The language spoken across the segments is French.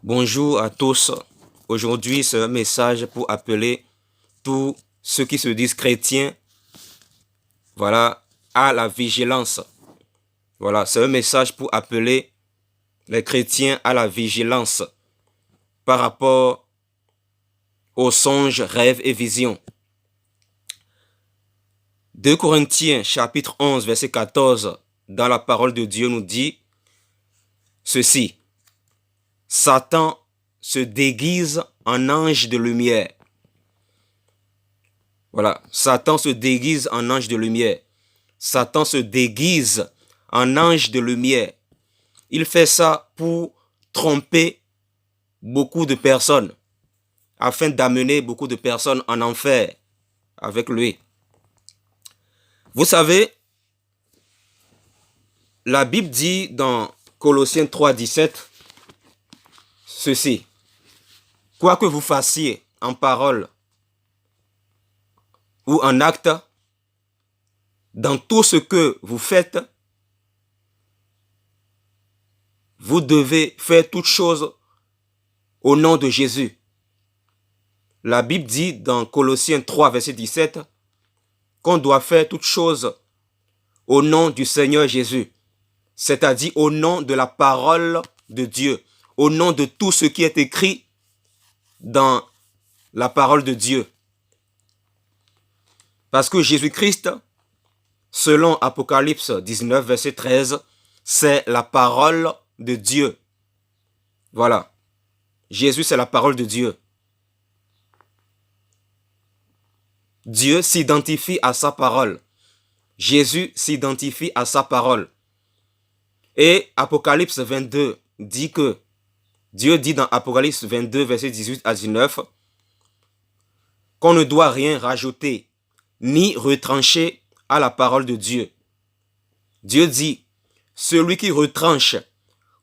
Bonjour à tous. Aujourd'hui, c'est un message pour appeler tous ceux qui se disent chrétiens, voilà, à la vigilance. Voilà, c'est un message pour appeler les chrétiens à la vigilance par rapport aux songes, rêves et visions. 2 Corinthiens chapitre 11 verset 14 dans la parole de Dieu nous dit ceci: Satan se déguise en ange de lumière. Voilà, Satan se déguise en ange de lumière. Satan se déguise en ange de lumière. Il fait ça pour tromper beaucoup de personnes, afin d'amener beaucoup de personnes en enfer avec lui. Vous savez, la Bible dit dans Colossiens 3, 17, ceci: quoi que vous fassiez en parole ou en acte, dans tout ce que vous faites, vous devez faire toutes choses au nom de Jésus. La Bible dit dans Colossiens 3, verset 17, qu'on doit faire toutes choses au nom du Seigneur Jésus, c'est-à-dire au nom de la parole de Dieu, au nom de tout ce qui est écrit dans la parole de Dieu. Parce que Jésus-Christ, selon Apocalypse 19, verset 13, c'est la parole de Dieu. Voilà. Jésus, c'est la parole de Dieu. Dieu s'identifie à sa parole. Jésus s'identifie à sa parole. Et Apocalypse 22 dit que, Dieu dit dans Apocalypse 22, verset 18 à 19, qu'on ne doit rien rajouter ni retrancher à la parole de Dieu. Dieu dit: celui qui retranche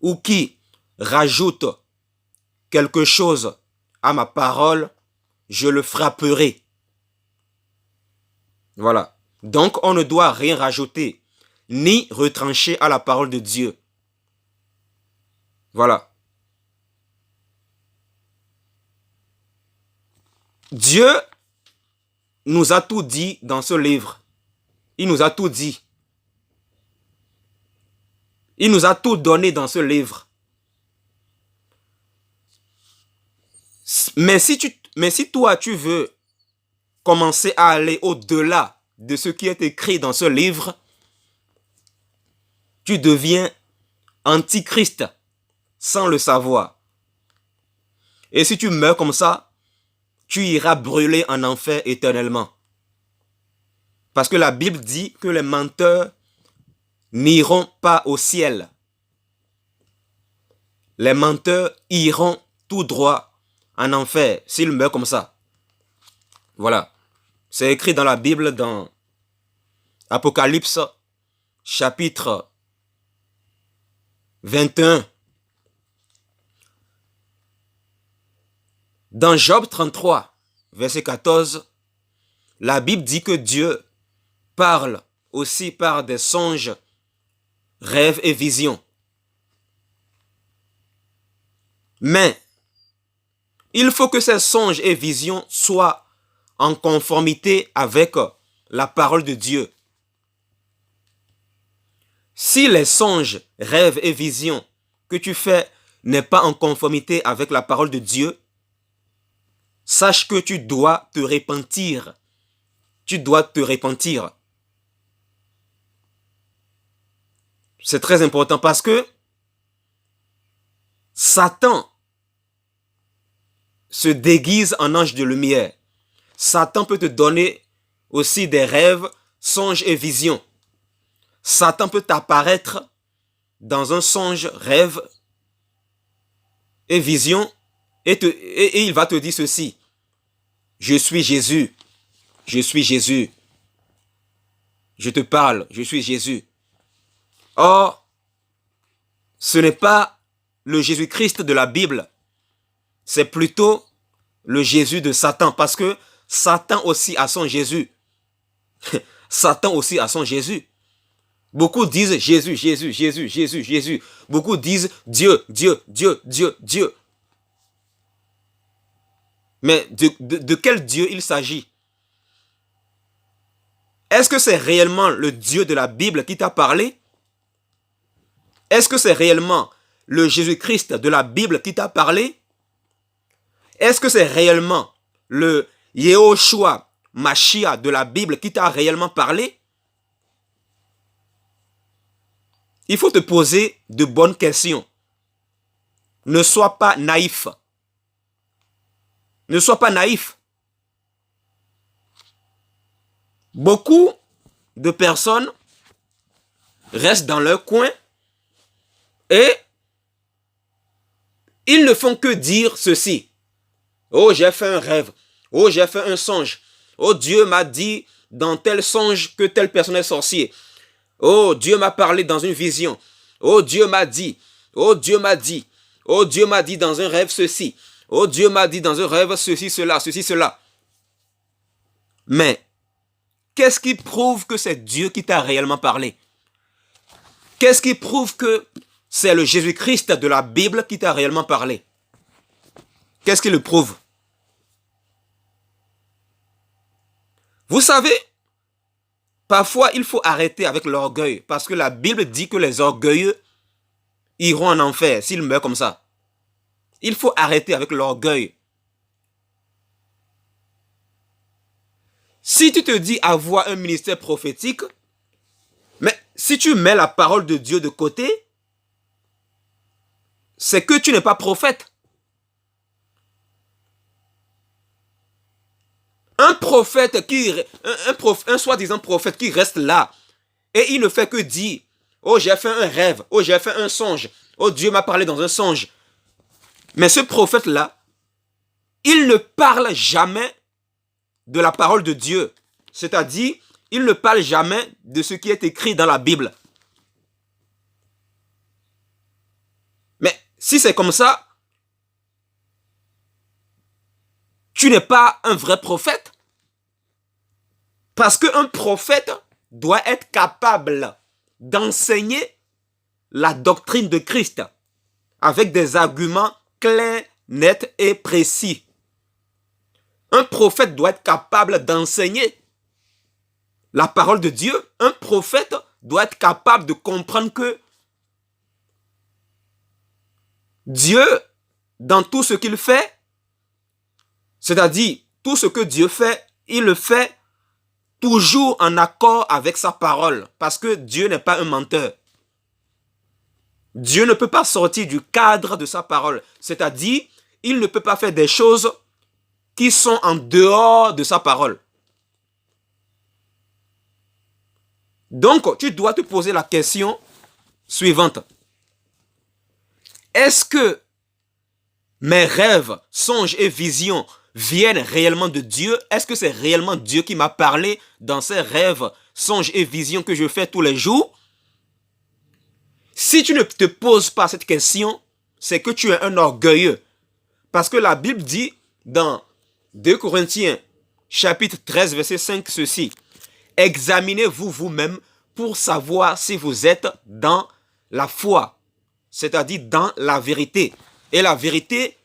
ou qui rajoute quelque chose à ma parole, je le frapperai. Voilà. Donc, on ne doit rien rajouter ni retrancher à la parole de Dieu. Voilà. Dieu nous a tout dit dans ce livre. Il nous a tout dit. Il nous a tout donné dans ce livre. Mais si toi, tu veux commencer à aller au-delà de ce qui est écrit dans ce livre, tu deviens antichrist sans le savoir. Et si tu meurs comme ça, tu iras brûler en enfer éternellement. Parce que la Bible dit que les menteurs n'iront pas au ciel. Les menteurs iront tout droit en enfer s'ils meurent comme ça. Voilà. C'est écrit dans la Bible dans Apocalypse chapitre 21. Dans Job 33, verset 14, la Bible dit que Dieu parle aussi par des songes, rêves et visions. Mais il faut que ces songes et visions soient en conformité avec la parole de Dieu. Si les songes, rêves et visions que tu fais n'est pas en conformité avec la parole de Dieu, sache que tu dois te repentir. Tu dois te repentir. C'est très important parce que Satan se déguise en ange de lumière. Satan peut te donner aussi des rêves, songes et visions. Satan peut t'apparaître dans un songe, rêve et vision et il va te dire ceci: je suis Jésus, je suis Jésus, je te parle, je suis Jésus. Or, ce n'est pas le Jésus-Christ de la Bible, c'est plutôt le Jésus de Satan, parce que Satan aussi a son Jésus. Satan aussi a son Jésus. Beaucoup disent Jésus, Jésus, Jésus, Jésus, Jésus. Beaucoup disent Dieu, Dieu, Dieu, Dieu, Dieu. Mais de quel Dieu il s'agit? Est-ce que c'est réellement le Dieu de la Bible qui t'a parlé? Est-ce que c'est réellement le Jésus-Christ de la Bible qui t'a parlé? Est-ce que c'est réellement le Yehoshua Mashiach de la Bible qui t'a réellement parlé? Il faut te poser de bonnes questions. Ne sois pas naïf. Ne sois pas naïf. Beaucoup de personnes restent dans leur coin et ils ne font que dire ceci. Oh, j'ai fait un rêve. Oh, j'ai fait un songe. Oh, Dieu m'a dit dans tel songe que telle personne est sorcier. Oh, Dieu m'a parlé dans une vision. Oh, Dieu m'a dit. Oh, Dieu m'a dit. Oh, Dieu m'a dit dans un rêve ceci. Oh, Dieu m'a dit dans un rêve ceci, cela. Mais, qu'est-ce qui prouve que c'est Dieu qui t'a réellement parlé? Qu'est-ce qui prouve que c'est le Jésus-Christ de la Bible qui t'a réellement parlé? Qu'est-ce qui le prouve? Vous savez, parfois il faut arrêter avec l'orgueil parce que la Bible dit que les orgueilleux iront en enfer s'ils meurent comme ça. Il faut arrêter avec l'orgueil. Si tu te dis avoir un ministère prophétique, mais si tu mets la parole de Dieu de côté, c'est que tu n'es pas prophète. Un prophète un soi-disant prophète qui reste là et il ne fait que dire, oh j'ai fait un rêve, oh j'ai fait un songe, oh Dieu m'a parlé dans un songe. Mais ce prophète-là, il ne parle jamais de la parole de Dieu. C'est-à-dire, il ne parle jamais de ce qui est écrit dans la Bible. Mais si c'est comme ça, tu n'es pas un vrai prophète. Parce qu'un prophète doit être capable d'enseigner la doctrine de Christ avec des arguments clairs, nets et précis. Un prophète doit être capable d'enseigner la parole de Dieu. Un prophète doit être capable de comprendre que Dieu, dans tout ce qu'il fait, c'est-à-dire tout ce que Dieu fait, il le fait toujours en accord avec sa parole. Parce que Dieu n'est pas un menteur. Dieu ne peut pas sortir du cadre de sa parole. C'est-à-dire, il ne peut pas faire des choses qui sont en dehors de sa parole. Donc, tu dois te poser la question suivante. Est-ce que mes rêves, songes et visions viennent réellement de Dieu? Est-ce que c'est réellement Dieu qui m'a parlé dans ces rêves, songes et visions que je fais tous les jours? Si tu ne te poses pas cette question, c'est que tu es un orgueilleux. Parce que la Bible dit dans 2 Corinthiens, chapitre 13, verset 5, ceci. Examinez-vous vous-même pour savoir si vous êtes dans la foi, c'est-à-dire dans la vérité. Et la vérité,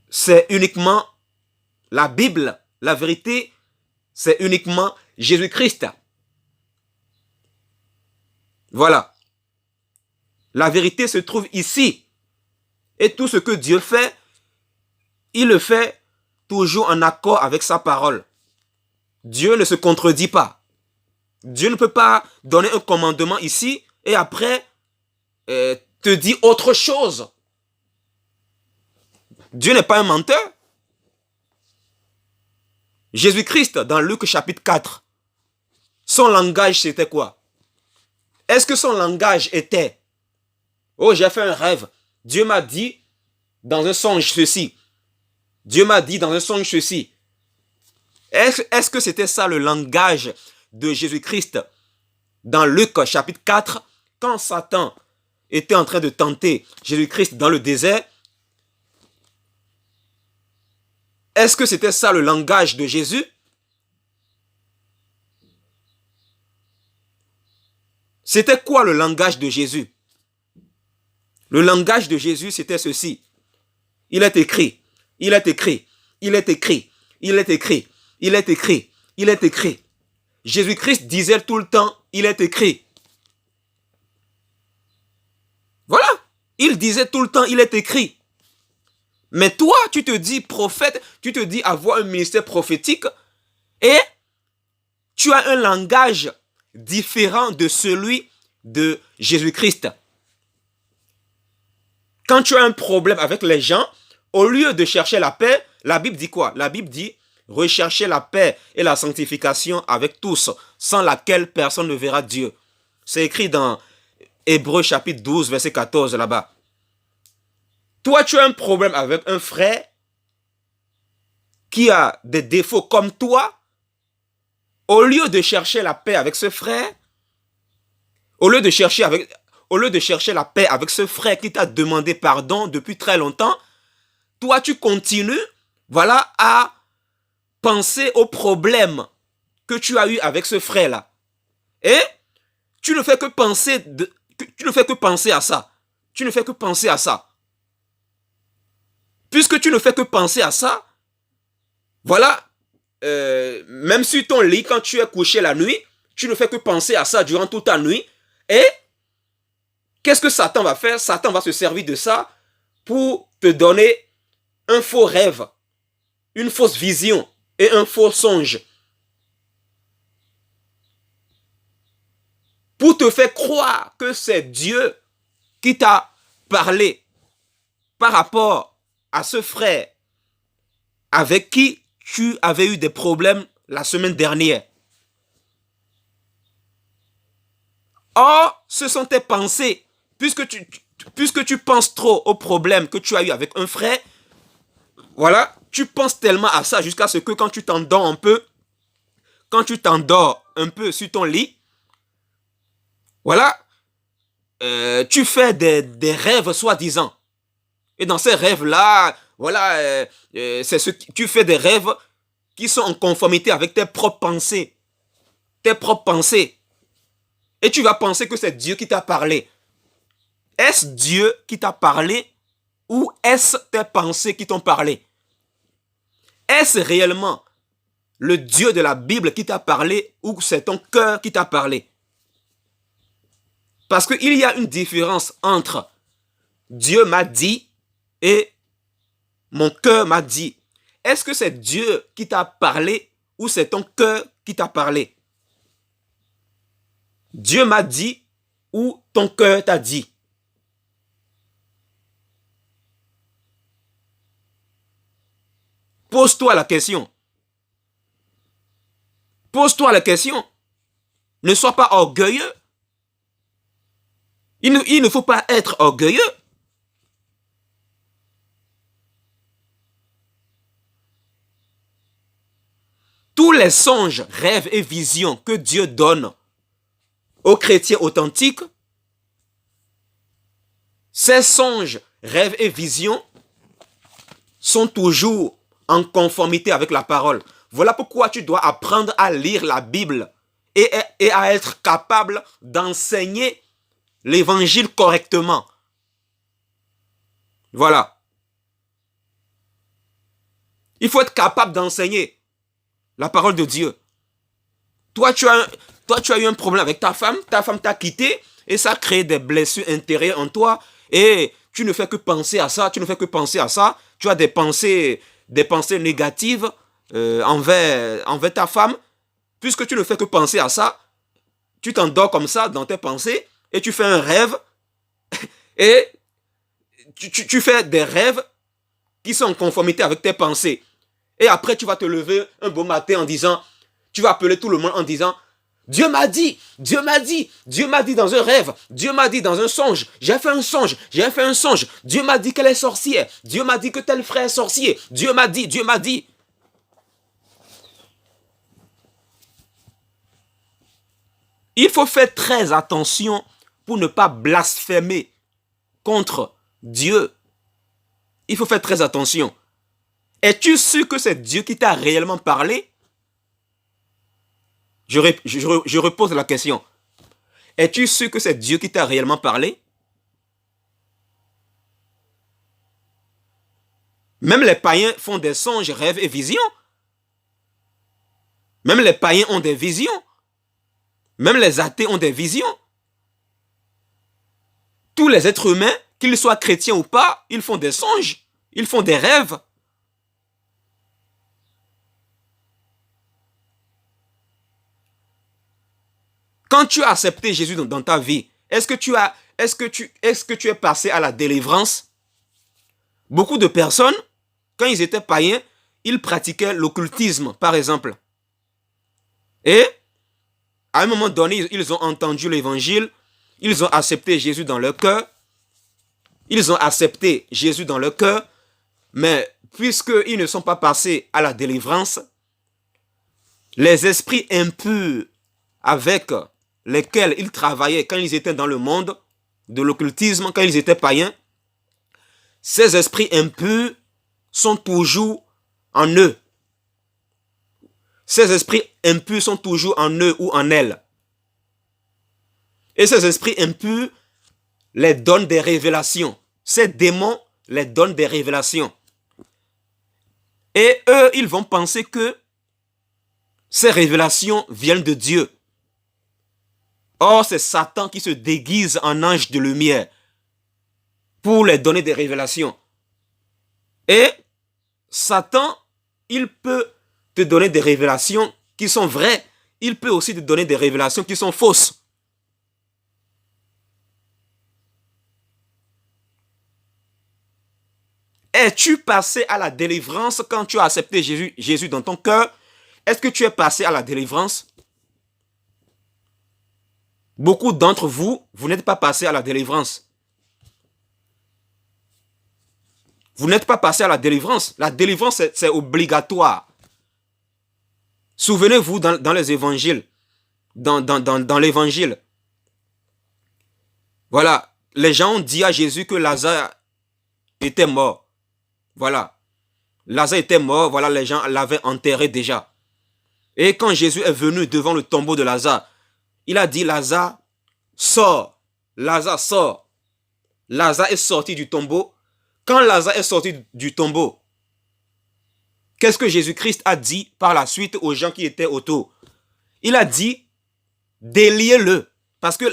c'est uniquement la Bible. La vérité, c'est uniquement Jésus-Christ. Voilà. La vérité se trouve ici. Et tout ce que Dieu fait, il le fait toujours en accord avec sa parole. Dieu ne se contredit pas. Dieu ne peut pas donner un commandement ici et après te dire autre chose. Dieu n'est pas un menteur. Jésus-Christ, dans Luc chapitre 4, son langage c'était quoi? Est-ce que son langage était, oh j'ai fait un rêve, Dieu m'a dit dans un songe ceci, Dieu m'a dit dans un songe ceci. Est-ce que c'était ça le langage de Jésus-Christ dans Luc chapitre 4, quand Satan était en train de tenter Jésus-Christ dans le désert? Est-ce que c'était ça le langage de Jésus? C'était quoi le langage de Jésus? Le langage de Jésus, c'était ceci. Il est écrit, Il est écrit, il est écrit, il est écrit, il est écrit, il est écrit. Jésus-Christ disait tout le temps, il est écrit. Voilà, il disait tout le temps, il est écrit. Mais toi, tu te dis prophète, tu te dis avoir un ministère prophétique et tu as un langage différent de celui de Jésus-Christ. Quand tu as un problème avec les gens, au lieu de chercher la paix, la Bible dit quoi? La Bible dit rechercher la paix et la sanctification avec tous, sans laquelle personne ne verra Dieu. C'est écrit dans Hébreux chapitre 12, verset 14 là-bas. Toi, tu as un problème avec un frère qui a des défauts comme toi. Au lieu de chercher la paix avec ce frère, au lieu de chercher la paix avec ce frère qui t'a demandé pardon depuis très longtemps, toi, tu continues, voilà, à penser aux problèmes que tu as eu avec ce frère-là. Et tu ne fais que penser à ça. Tu ne fais que penser à ça. Puisque tu ne fais que penser à ça, voilà, même sur ton lit, quand tu es couché la nuit, tu ne fais que penser à ça durant toute ta nuit. Et qu'est-ce que Satan va faire? Satan va se servir de ça pour te donner un faux rêve, une fausse vision et un faux songe. Pour te faire croire que c'est Dieu qui t'a parlé par rapport à ce frère avec qui tu avais eu des problèmes la semaine dernière. Or, ce sont tes pensées. Puisque tu penses trop aux problèmes que tu as eu avec un frère, voilà, tu penses tellement à ça jusqu'à ce que quand tu t'endors un peu sur ton lit, voilà, tu fais des rêves soi-disant. Et dans ces rêves-là, voilà, tu fais des rêves qui sont en conformité avec tes propres pensées. Tes propres pensées. Et tu vas penser que c'est Dieu qui t'a parlé. Est-ce Dieu qui t'a parlé ou est-ce tes pensées qui t'ont parlé? Est-ce réellement le Dieu de la Bible qui t'a parlé ou c'est ton cœur qui t'a parlé? Parce qu'il y a une différence entre Dieu m'a dit et mon cœur m'a dit. Est-ce que c'est Dieu qui t'a parlé ou c'est ton cœur qui t'a parlé? Dieu m'a dit ou ton cœur t'a dit? Pose-toi la question. Pose-toi la question. Ne sois pas orgueilleux. Il ne faut pas être orgueilleux. Tous les songes, rêves et visions que Dieu donne aux chrétiens authentiques, ces songes, rêves et visions sont toujours en conformité avec la parole. Voilà pourquoi tu dois apprendre à lire la Bible et à être capable d'enseigner l'évangile correctement. Voilà. Il faut être capable d'enseigner la parole de Dieu. Toi, tu as eu un problème avec ta femme t'a quitté et ça a créé des blessures intérieures en toi et tu ne fais que penser à ça, tu as des pensées négatives envers ta femme. Puisque tu ne fais que penser à ça, tu t'endors comme ça dans tes pensées et tu fais un rêve et tu fais des rêves qui sont en conformité avec tes pensées. Et après, tu vas te lever un beau matin en disant, tu vas appeler tout le monde en disant, Dieu m'a dit, Dieu m'a dit, Dieu m'a dit dans un rêve, Dieu m'a dit dans un songe, j'ai fait un songe, Dieu m'a dit qu'elle est sorcière, Dieu m'a dit que tel frère est sorcier, Dieu m'a dit, Dieu m'a dit. Il faut faire très attention pour ne pas blasphémer contre Dieu. Il faut faire très attention. Es-tu sûr que c'est Dieu qui t'a réellement parlé? Je repose la question. Es-tu sûr que c'est Dieu qui t'a réellement parlé? Même les païens font des songes, rêves et visions. Même les païens ont des visions. Même les athées ont des visions. Tous les êtres humains, qu'ils soient chrétiens ou pas, ils font des songes, ils font des rêves. Quand tu as accepté Jésus dans ta vie, est-ce que tu es passé à la délivrance? Beaucoup de personnes, quand ils étaient païens, ils pratiquaient l'occultisme, par exemple. Et à un moment donné, ils ont entendu l'évangile, ils ont accepté Jésus dans leur cœur, ils ont accepté Jésus dans leur cœur, mais puisqu'ils ne sont pas passés à la délivrance, les esprits impurs avec lesquels ils travaillaient quand ils étaient dans le monde de l'occultisme, quand ils étaient païens, ces esprits impurs sont toujours en eux. Ces esprits impurs sont toujours en eux ou en elles. Et ces esprits impurs les donnent des révélations. Ces démons les donnent des révélations. Et eux, ils vont penser que ces révélations viennent de Dieu. Or, c'est Satan qui se déguise en ange de lumière pour les donner des révélations. Et Satan, il peut te donner des révélations qui sont vraies. Il peut aussi te donner des révélations qui sont fausses. Es-tu passé à la délivrance quand tu as accepté Jésus dans ton cœur? Est-ce que tu es passé à la délivrance? Beaucoup d'entre vous, vous n'êtes pas passé à la délivrance. Vous n'êtes pas passé à la délivrance. La délivrance, c'est obligatoire. Souvenez-vous dans les évangiles, dans l'évangile. Voilà, les gens ont dit à Jésus que Lazare était mort. Voilà, Lazare était mort, voilà, les gens l'avaient enterré déjà. Et quand Jésus est venu devant le tombeau de Lazare, il a dit, Lazare, sors. Lazare, sors. Lazare est sorti du tombeau. Quand Lazare est sorti du tombeau, qu'est-ce que Jésus-Christ a dit par la suite aux gens qui étaient autour? Il a dit, déliez-le. Parce que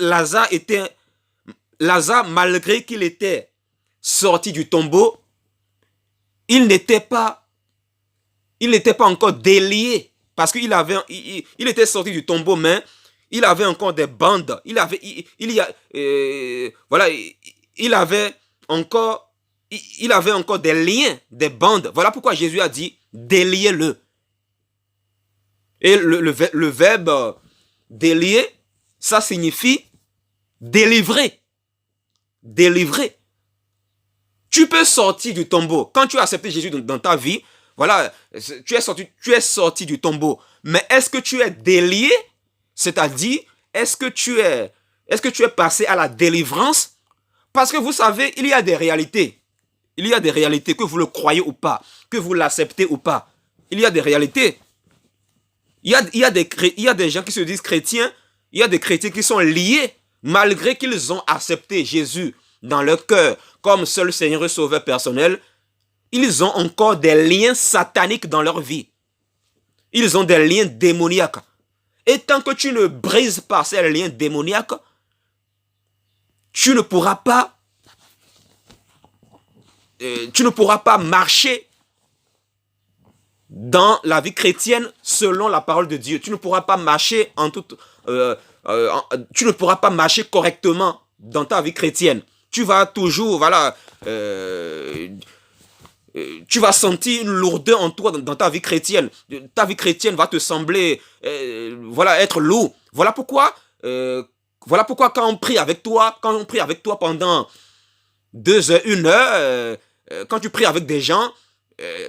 Lazare, malgré qu'il était sorti du tombeau, il n'était pas encore délié. Parce qu'il était sorti du tombeau, mais il avait encore des bandes. Il avait encore des liens, des bandes. Voilà pourquoi Jésus a dit, déliez-le. Et le verbe délier, ça signifie délivrer. Délivrer. Tu peux sortir du tombeau. Quand tu as accepté Jésus dans ta vie, voilà, tu es sorti du tombeau. Mais est-ce que tu es délié? C'est-à-dire, est-ce que tu es passé à la délivrance? Parce que vous savez, il y a des réalités. Il y a des réalités, que vous le croyez ou pas, que vous l'acceptez ou pas. Il y a des réalités. Il y a des gens qui se disent chrétiens, il y a des chrétiens qui sont liés, malgré qu'ils ont accepté Jésus dans leur cœur comme seul Seigneur et Sauveur personnel. Ils ont encore des liens sataniques dans leur vie. Ils ont des liens démoniaques. Et tant que tu ne brises pas ces liens démoniaques, tu ne pourras pas marcher dans la vie chrétienne selon la parole de Dieu. Tu ne pourras pas marcher tu ne pourras pas marcher correctement dans ta vie chrétienne. Tu vas toujours, voilà, tu vas sentir une lourdeur en toi dans ta vie chrétienne. Ta vie chrétienne va te sembler, voilà, être lourd. Voilà pourquoi quand on prie avec toi, pendant 2 heures, 1 heure, quand tu pries avec des gens,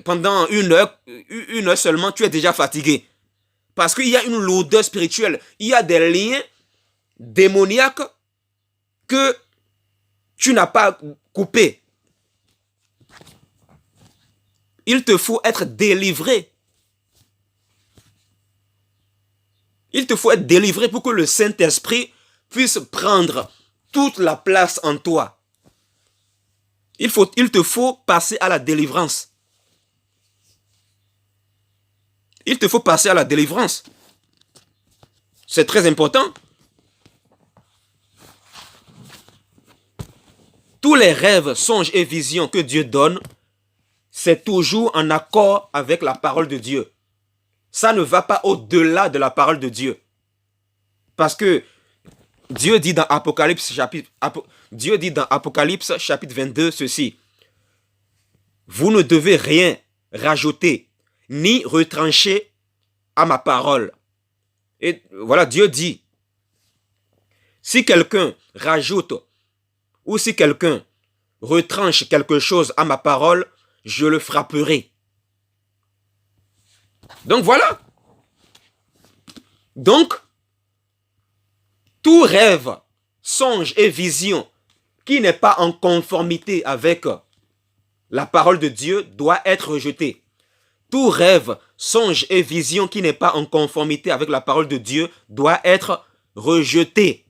pendant 1 heure seulement, tu es déjà fatigué. Parce qu'il y a une lourdeur spirituelle. Il y a des liens démoniaques que tu n'as pas coupés. Il te faut être délivré. Il te faut être délivré pour que le Saint-Esprit puisse prendre toute la place en toi. Il te faut passer à la délivrance. Il te faut passer à la délivrance. C'est très important. Tous les rêves, songes et visions que Dieu donne, c'est toujours en accord avec la parole de Dieu. Ça ne va pas au-delà de la parole de Dieu. Parce que Dieu dit dans Apocalypse chapitre 22 ceci. Vous ne devez rien rajouter ni retrancher à ma parole. Et voilà, Dieu dit, si quelqu'un rajoute ou si quelqu'un retranche quelque chose à ma parole, je le frapperai. Donc voilà. Donc, tout rêve, songe et vision qui n'est pas en conformité avec la parole de Dieu doit être rejeté. Tout rêve, songe et vision qui n'est pas en conformité avec la parole de Dieu doit être rejeté.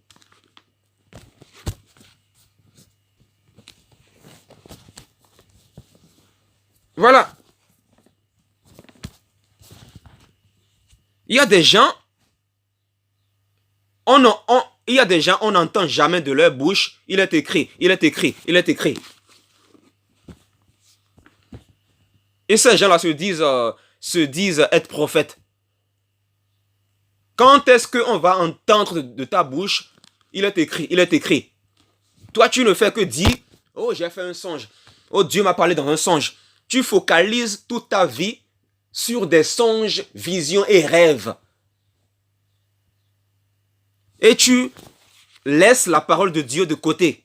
Voilà. Il y a des gens, on n'entend jamais de leur bouche, il est écrit, il est écrit, il est écrit. Et ces gens-là se disent être prophètes. Quand est-ce qu'on va entendre de ta bouche, il est écrit, il est écrit. Toi, tu ne fais que dire, oh, j'ai fait un songe. Oh, Dieu m'a parlé dans un songe. Tu focalises toute ta vie sur des songes, visions et rêves. Et tu laisses la parole de Dieu de côté.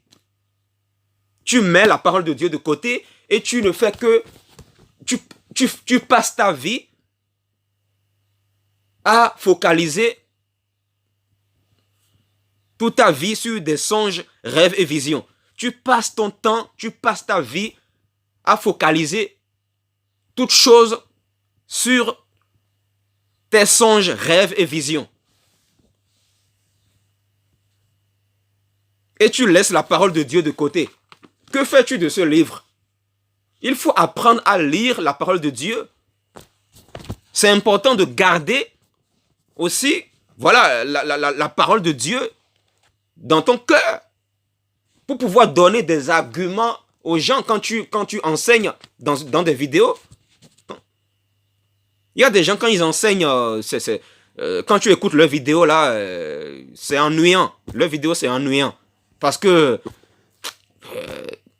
Tu mets la parole de Dieu de côté et tu ne fais que... Tu passes ta vie à focaliser toute ta vie sur des songes, rêves et visions. Tu passes ton temps, tu passes ta vie à focaliser toutes choses sur tes songes, rêves et visions. Et tu laisses la parole de Dieu de côté. Que fais-tu de ce livre? Il faut apprendre à lire la parole de Dieu. C'est important de garder aussi, voilà, la parole de Dieu dans ton cœur pour pouvoir donner des arguments aux gens quand tu enseignes dans des vidéos. Il y a des gens, quand ils enseignent, quand tu écoutes leur vidéo, là, c'est ennuyant. Leur vidéo, c'est ennuyant. Parce que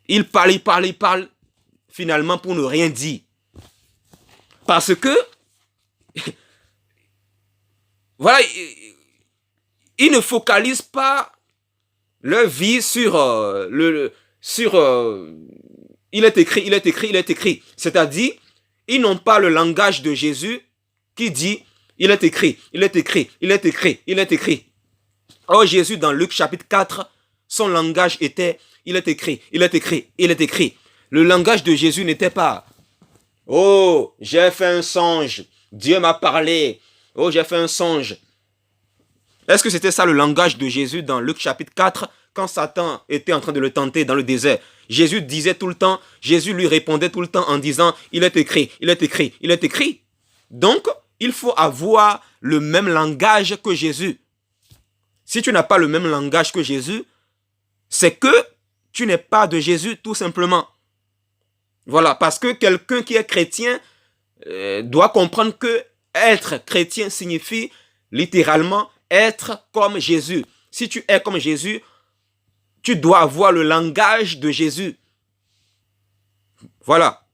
ils parlent, finalement, pour ne rien dire. Parce que, voilà, ils ne focalisent pas leur vie sur il est écrit, il est écrit, il est écrit. C'est-à-dire, ils n'ont pas le langage de Jésus qui dit, il est écrit, il est écrit, il est écrit, il est écrit. Or, Jésus, dans Luc chapitre 4, son langage était, il est écrit, il est écrit, il est écrit. Le langage de Jésus n'était pas, oh, j'ai fait un songe, Dieu m'a parlé, oh, j'ai fait un songe. Est-ce que c'était ça le langage de Jésus dans Luc chapitre 4, quand Satan était en train de le tenter dans le désert? Jésus disait tout le temps, Jésus lui répondait tout le temps en disant, il est écrit, il est écrit, il est écrit. Donc, il faut avoir le même langage que Jésus. Si tu n'as pas le même langage que Jésus, c'est que tu n'es pas de Jésus tout simplement. Voilà, parce que quelqu'un qui est chrétien doit comprendre que être chrétien signifie littéralement être comme Jésus. Si tu es comme Jésus, tu dois avoir le langage de Jésus. Voilà.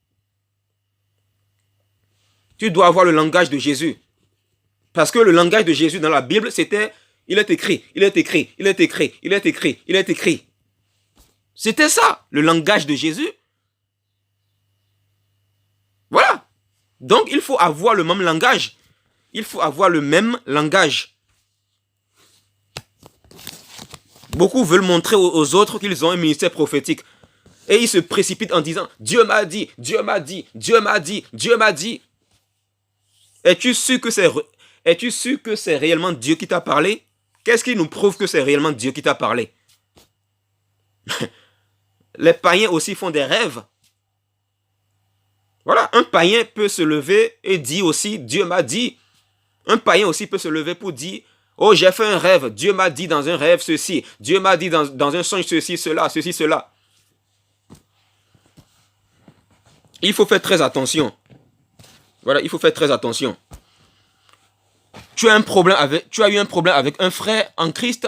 Tu dois avoir le langage de Jésus. Parce que le langage de Jésus dans la Bible, c'était il est écrit, il est écrit, il est écrit, il est écrit, il est écrit. C'était ça, le langage de Jésus. Voilà. Donc, il faut avoir le même langage. Il faut avoir le même langage. Beaucoup veulent montrer aux autres qu'ils ont un ministère prophétique. Et ils se précipitent en disant, Dieu m'a dit, Dieu m'a dit, Dieu m'a dit, Dieu m'a dit. Es-tu sûr que c'est réellement Dieu qui t'a parlé? Qu'est-ce qui nous prouve que c'est réellement Dieu qui t'a parlé? Les païens aussi font des rêves. Voilà, un païen peut se lever et dire aussi, Dieu m'a dit. Un païen aussi peut se lever pour dire, oh, j'ai fait un rêve, Dieu m'a dit dans un rêve ceci, Dieu m'a dit dans un songe ceci, cela, ceci, cela. Il faut faire très attention. Voilà, il faut faire très attention. Tu as eu un problème avec un frère en Christ.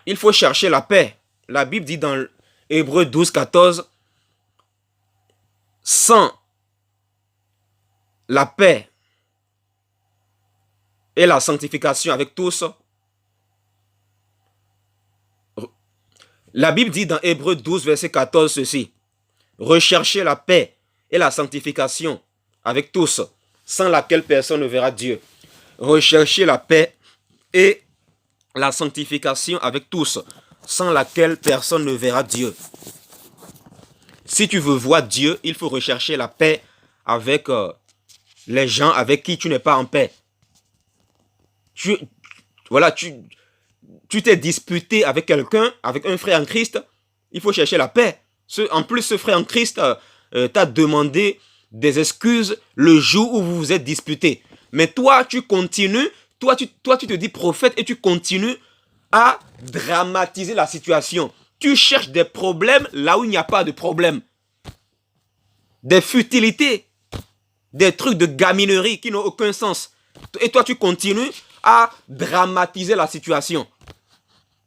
Il faut chercher la paix. La Bible dit dans Hébreux 12, 14, sans la paix et la sanctification avec tous. La Bible dit dans Hébreux 12, verset 14 ceci. Recherchez la paix et la sanctification avec tous, sans laquelle personne ne verra Dieu. Recherchez la paix et la sanctification avec tous, sans laquelle personne ne verra Dieu. Si tu veux voir Dieu, il faut rechercher la paix avec les gens avec qui tu n'es pas en paix. Voilà, tu t'es disputé avec quelqu'un, avec un frère en Christ, il faut chercher la paix. En plus, ce frère en Christ t'a demandé des excuses le jour où vous vous êtes disputé. Mais toi, tu continues, toi, tu te dis prophète et tu continues à dramatiser la situation. Tu cherches des problèmes là où il n'y a pas de problème. Des futilités, des trucs de gaminerie qui n'ont aucun sens. Et toi, tu continues à dramatiser la situation.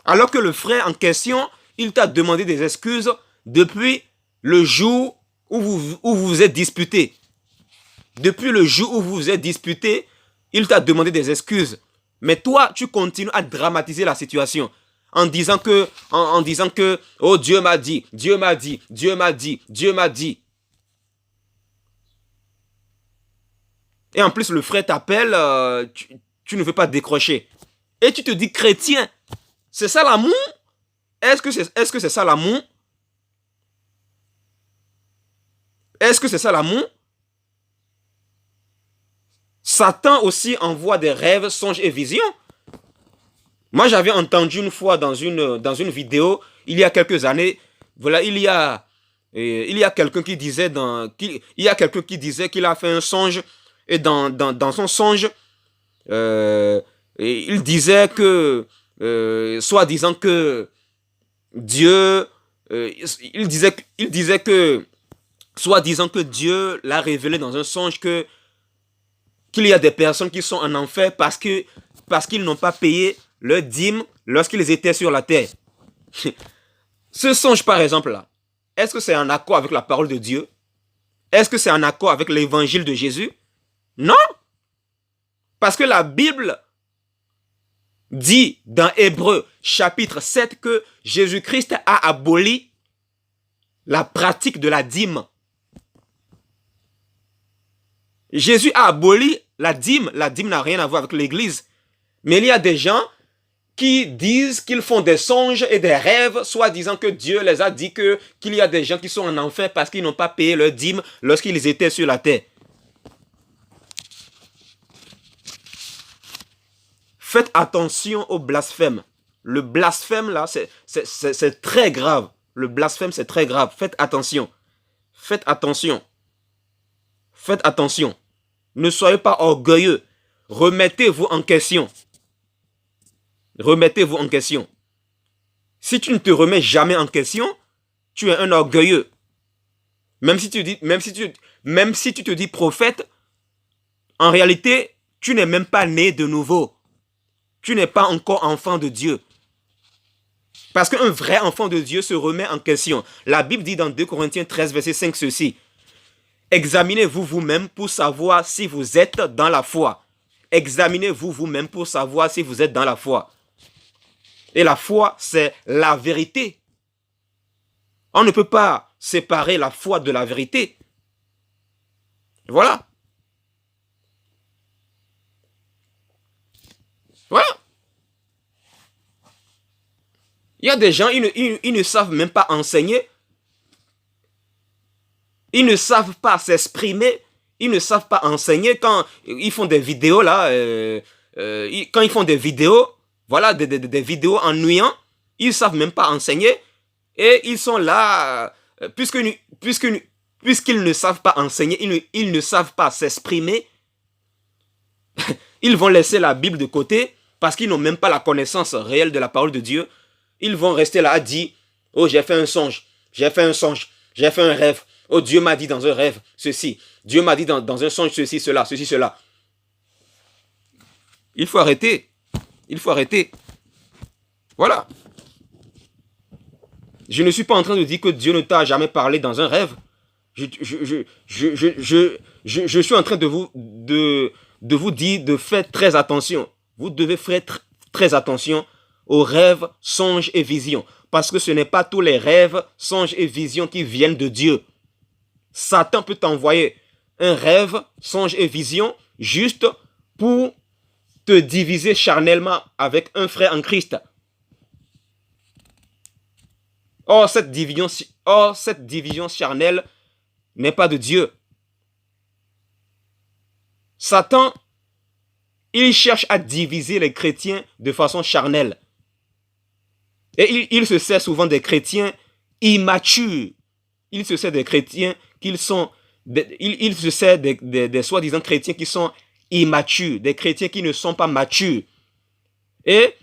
Alors que le frère en question, il t'a demandé des excuses depuis le jour où vous vous êtes disputé. Depuis le jour où vous vous êtes disputé, il t'a demandé des excuses. Mais toi, tu continues à dramatiser la situation en disant que, oh, Dieu m'a dit, Dieu m'a dit, Dieu m'a dit, Dieu m'a dit. Et en plus, le frère t'appelle, tu ne veux pas décrocher. Et tu te dis chrétien. C'est ça l'amour? Est-ce que c'est ça l'amour? Est-ce que c'est ça l'amour? Satan aussi envoie des rêves, songes et visions. Moi, j'avais entendu une fois dans une vidéo, il y a quelques années, voilà, il y a quelqu'un qui disait qu'il a fait un songe et dans son songe, il disait que, soi-disant que Dieu, il disait que, soi-disant que Dieu l'a révélé dans un songe qu'il y a des personnes qui sont en enfer parce qu'ils n'ont pas payé leur dîme lorsqu'ils étaient sur la terre. Ce songe, par exemple, là, est-ce que c'est en accord avec la parole de Dieu? Est-ce que c'est en accord avec l'évangile de Jésus? Non! Parce que la Bible dit dans Hébreux chapitre 7 que Jésus-Christ a aboli la pratique de la dîme. Jésus a aboli la dîme. La dîme n'a rien à voir avec l'église. Mais il y a des gens qui disent qu'ils font des songes et des rêves, soit disant que Dieu les a dit qu'il y a des gens qui sont en enfer parce qu'ils n'ont pas payé leur dîme lorsqu'ils étaient sur la terre. Faites attention au blasphème. Le blasphème, là, c'est très grave. Le blasphème, c'est très grave. Faites attention. Faites attention. Faites attention. Ne soyez pas orgueilleux. Remettez-vous en question. Remettez-vous en question. Si tu ne te remets jamais en question, tu es un orgueilleux. Même si tu te dis prophète, en réalité, tu n'es même pas né de nouveau. Tu n'es pas encore enfant de Dieu. Parce qu'un vrai enfant de Dieu se remet en question. La Bible dit dans 2 Corinthiens 13, verset 5 ceci. Examinez-vous vous-même pour savoir si vous êtes dans la foi. Examinez-vous vous-même pour savoir si vous êtes dans la foi. Et la foi, c'est la vérité. On ne peut pas séparer la foi de la vérité. Voilà. Voilà. Il y a des gens, ils ne savent même pas enseigner. Ils ne savent pas s'exprimer. Ils ne savent pas enseigner quand ils font des vidéos là. Quand ils font des vidéos, voilà, des vidéos ennuyants, ils ne savent même pas enseigner. Et ils sont là, puisque puisqu'ils ne savent pas enseigner, ils ne savent pas s'exprimer, ils vont laisser la Bible de côté parce qu'ils n'ont même pas la connaissance réelle de la parole de Dieu. Ils vont rester là à dire, oh j'ai fait un songe, j'ai fait un songe, j'ai fait un rêve. Oh Dieu m'a dit dans un rêve ceci, Dieu m'a dit dans un songe ceci, cela, ceci, cela. Il faut arrêter, il faut arrêter. Voilà. Je ne suis pas en train de dire que Dieu ne t'a jamais parlé dans un rêve. Je suis en train de vous dire de faire très attention. Vous devez faire très attention aux rêves, songes et visions. Parce que ce n'est pas tous les rêves, songes et visions qui viennent de Dieu. Satan peut t'envoyer un rêve, songe et vision juste pour te diviser charnellement avec un frère en Christ. Or, cette division charnelle n'est pas de Dieu. Satan, il cherche à diviser les chrétiens de façon charnelle. Et il se sert souvent des chrétiens immatures. Il se sert des chrétiens qui sont... Il se sert des soi-disant chrétiens qui sont immatures, des chrétiens qui ne sont pas matures. Et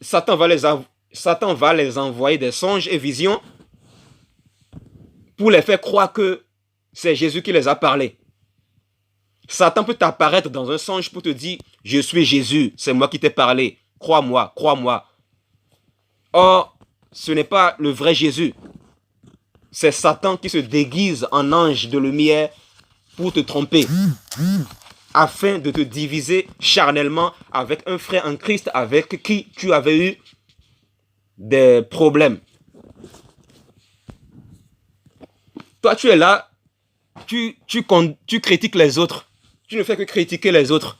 Satan va les envoyer des songes et visions pour les faire croire que c'est Jésus qui les a parlé. Satan peut t'apparaître dans un songe pour te dire « Je suis Jésus, c'est moi qui t'ai parlé. Crois-moi, crois-moi. » Or, ce n'est pas le vrai Jésus. C'est Satan qui se déguise en ange de lumière pour te tromper, afin de te diviser charnellement avec un frère en Christ avec qui tu avais eu des problèmes. Toi, tu es là, tu critiques les autres. Tu ne fais que critiquer les autres.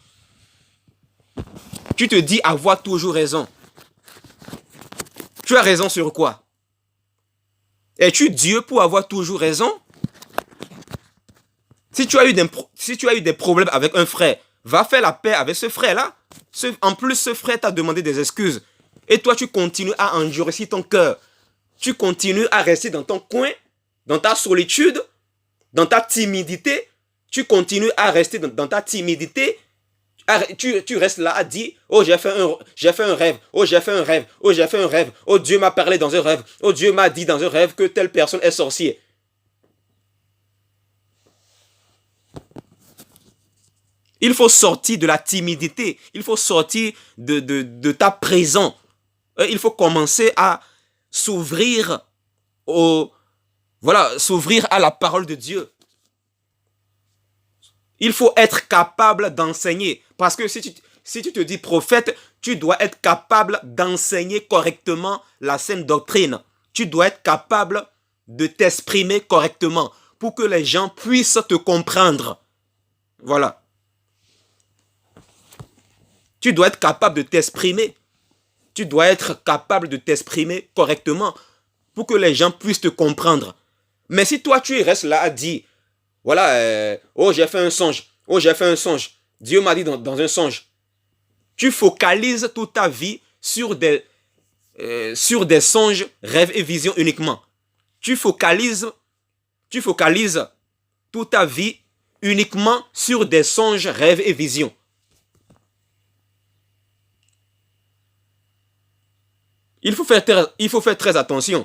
Tu te dis avoir toujours raison. Tu as raison sur quoi? Es-tu Dieu pour avoir toujours raison? Si tu as eu des problèmes avec un frère, va faire la paix avec ce frère-là. En plus, ce frère t'a demandé des excuses. Et toi, tu continues à endurcir ton cœur. Tu continues à rester dans ton coin, dans ta solitude, dans ta timidité. Tu continues à rester dans ta timidité. Tu restes là à dire, oh j'ai fait un rêve, oh j'ai fait un rêve, oh j'ai fait un rêve, oh Dieu m'a parlé dans un rêve, oh Dieu m'a dit dans un rêve que telle personne est sorcière. Il faut sortir de la timidité, il faut sortir de ta prison. Il faut commencer à s'ouvrir s'ouvrir à la parole de Dieu. Il faut être capable d'enseigner. Parce que si tu te dis prophète, tu dois être capable d'enseigner correctement la saine doctrine. Tu dois être capable de t'exprimer correctement pour que les gens puissent te comprendre. Voilà. Tu dois être capable de t'exprimer. Tu dois être capable de t'exprimer correctement pour que les gens puissent te comprendre. Mais si toi, tu restes là à dire, voilà, oh j'ai fait un songe, oh j'ai fait un songe, Dieu m'a dit dans un songe. Tu focalises toute ta vie sur des songes, rêves et visions uniquement. Tu focalises toute ta vie uniquement sur des songes, rêves et visions. Il faut faire très attention.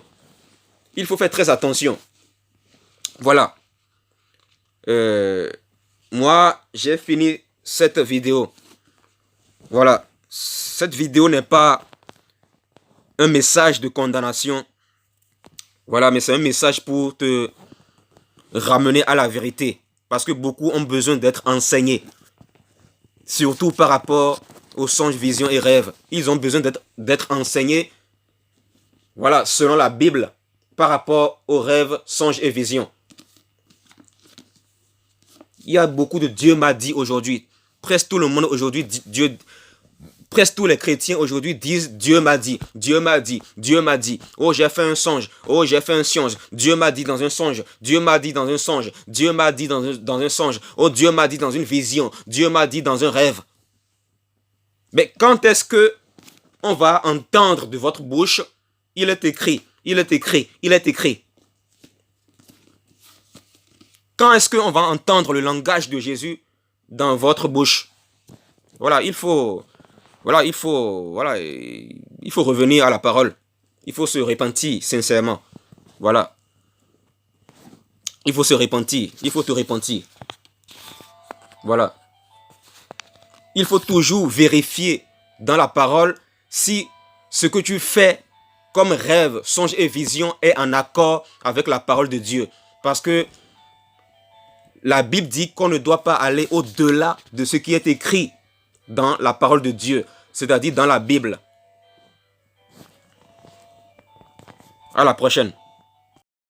Il faut faire très attention. Voilà. Moi, j'ai fini cette vidéo. Voilà. Cette vidéo n'est pas un message de condamnation. Voilà, mais c'est un message pour te ramener à la vérité. Parce que beaucoup ont besoin d'être enseignés. Surtout par rapport aux songes, visions et rêves. Ils ont besoin d'être enseignés. Voilà, selon la Bible, par rapport aux rêves, songes et visions. Il y a beaucoup de Dieu m'a dit aujourd'hui. Presque tout le monde aujourd'hui dit Dieu. Presque tous les chrétiens aujourd'hui disent Dieu m'a dit, Dieu m'a dit, Dieu m'a dit. Oh, j'ai fait un songe, oh, j'ai fait un songe. Dieu m'a dit dans un songe, Dieu m'a dit dans un songe, Dieu m'a dit dans un songe. Oh, Dieu m'a dit dans une vision, Dieu m'a dit dans un rêve. Mais quand est-ce que on va entendre de votre bouche, il est écrit, il est écrit, il est écrit. Quand est-ce qu'on va entendre le langage de Jésus dans votre bouche? Voilà, il faut revenir à la parole. Il faut se repentir sincèrement. Voilà. Il faut se repentir. Il faut te repentir. Voilà. Il faut toujours vérifier dans la parole si ce que tu fais comme rêve, songe et vision est en accord avec la parole de Dieu. Parce que la Bible dit qu'on ne doit pas aller au-delà de ce qui est écrit dans la parole de Dieu, c'est-à-dire dans la Bible. À la prochaine.